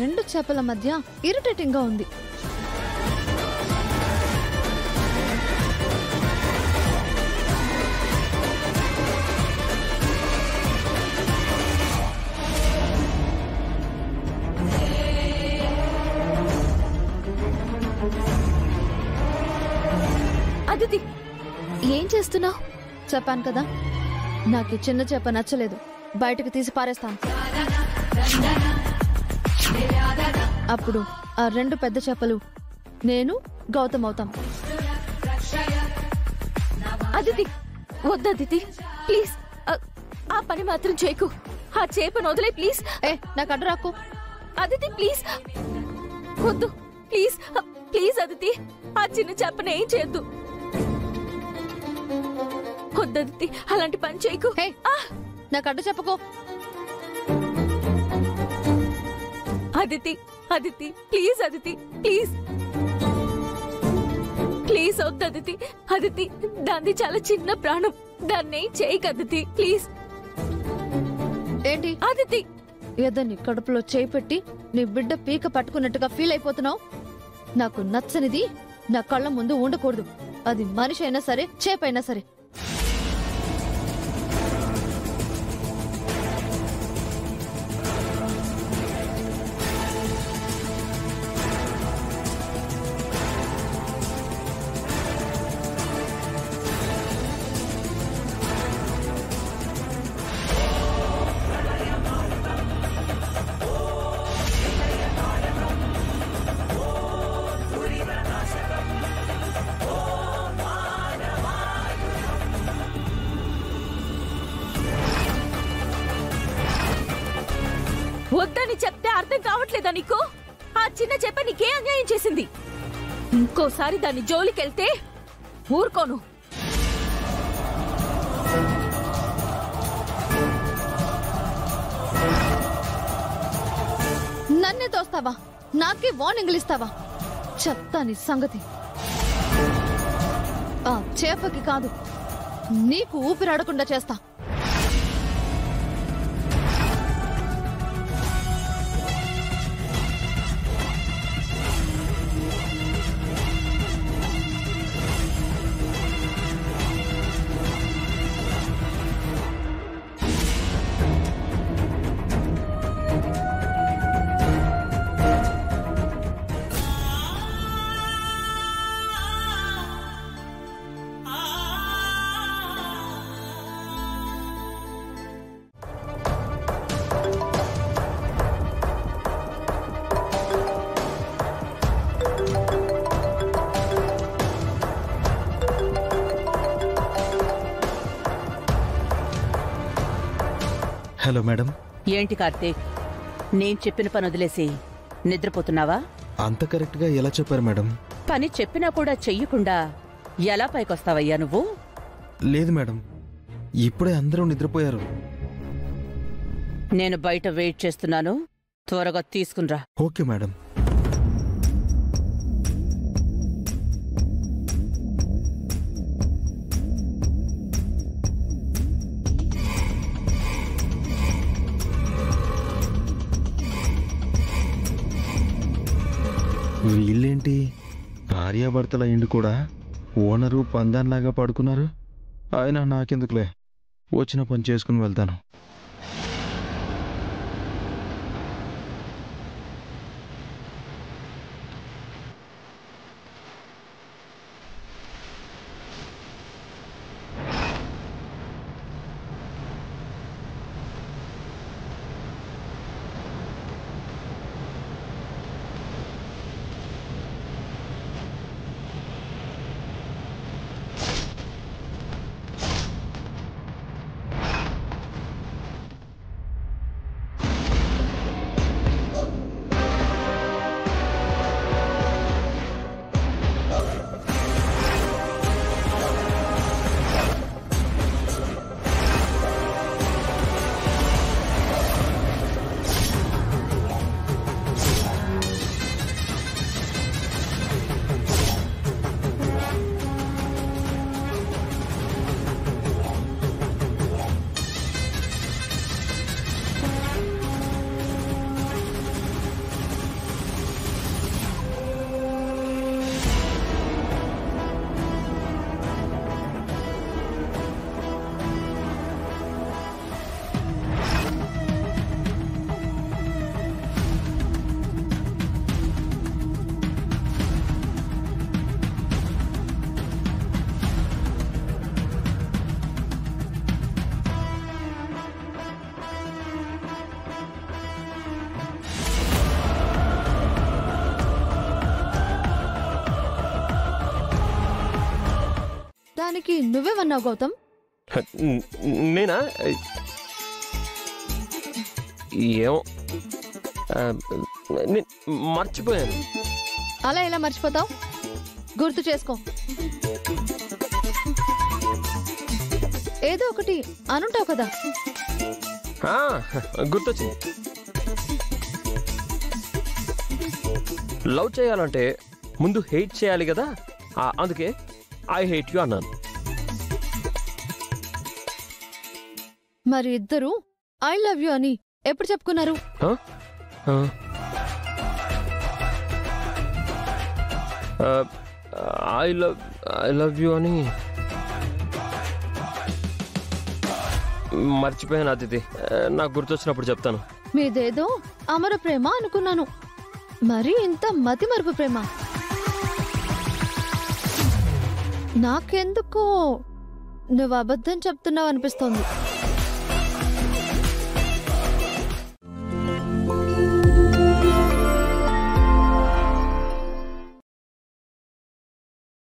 రెండు చేపల మధ్య ఇరిటేటింగ్ గా ఉంది. అదితి, ఏం చేస్తున్నావు? చెప్పాను కదా, నాకు ఈ చిన్న చేప నచ్చలేదు, బయటకు తీసి పారేస్తాను. అప్పుడు ఆ రెండు పెద్ద చేపలు నేను గౌతమ్ అవుతాం. అదితి, వద్దు అదితి, ప్లీజ్ ఆ పని మాత్రం చేయకు. ఆ చేపను వదిలే ప్లీజ్. నాకు అడ్డు రాకు. అదితి ప్లీజ్, వద్దు ప్లీజ్, ప్లీజ్ అదితి, ఆ చిన్న చేపను ఏం చేయొద్దు. వద్దు అదితి, అలాంటి పని చేయకు. నాకు అడ్డు చెప్పకు. Aditi, Aditi please, Aditi please, please వద్దు అదితి. అదితి, దాన్ని చాలా చిన్న ప్రాణం, దాన్ని చేయకు అదితి ప్లీజ్. ఏంటి అదితి? ఏదో నీ కడుపులో చేయి పెట్టి నీ బిడ్డ పీక పట్టుకున్నట్టుగా ఫీల్ అయిపోతున్నావు. నాకు నచ్చనిది నా కళ్ళ ముందు ఉండకూడదు, అది మనిషి అయినా సరే చేపైనా సరే. వద్దని చెప్తే అర్థం కావట్లేదా నీకు? ఆ చిన్న చెప్ప నీకే అన్యాయం చేసింది. ఇంకోసారి దాన్ని జోలికెళ్తే ఊరుకోను. నన్నే తోస్తావా? నాకే వార్నింగ్లు ఇస్తావా? చెప్తా నీ సంగతి. ఆ చేపకి కాదు, నీకు ఊపిరాడకుండా చేస్తా. Hello madam. ఏంటి కార్తీక్, నేను చెప్పిన పని వదిలేసి నిద్రపోతున్నావా? అంత కరెక్ట్ గా ఎలా చెప్పారు మేడం? పని చెప్పినా కూడా చెయ్యకుండా ఎలా పైకొస్తావయ్యా నువ్వు? లేదు మేడం, ఇప్పుడే అందరూ నిద్రపోయారు. నేను బయట వెయిట్ చేస్తున్నాను, త్వరగా తీసుకునిరా. Okay madam. వీళ్ళేంటి భార్యాభర్తల ఇండు కూడా ఓనరు పందాన్లాగా పడుకున్నారు. ఆయన నాకెందుకులే, వచ్చిన పని చేసుకుని వెళ్తాను. దానికి నువ్వేమన్నావు గౌతమ్? నేనా? ఏమో మర్చిపోయాను. అలా ఎలా మర్చిపోతావు? గుర్తు చేసుకో. ఏదో ఒకటి అనుంటావు కదా. గుర్తొచ్చింది. లవ్ చేయాలంటే ముందు హేట్ చేయాలి కదా, అందుకే ఐ హేట్ యు అన్నాను. మరి ఇద్దరు ఐ లవ్ యు అని ఎప్పుడు చెప్పుకున్నారు? ఐ లవ్ యు అని మర్చిపోయాను అతిథి. నాకు గుర్తొచ్చినప్పుడు చెప్తాను. మీదేదో అమర ప్రేమ అనుకున్నాను, మరి ఇంత మతిమరుపు ప్రేమ. నాకెందుకో నువ్వు అబద్ధం చెప్తున్నావు అనిపిస్తోంది.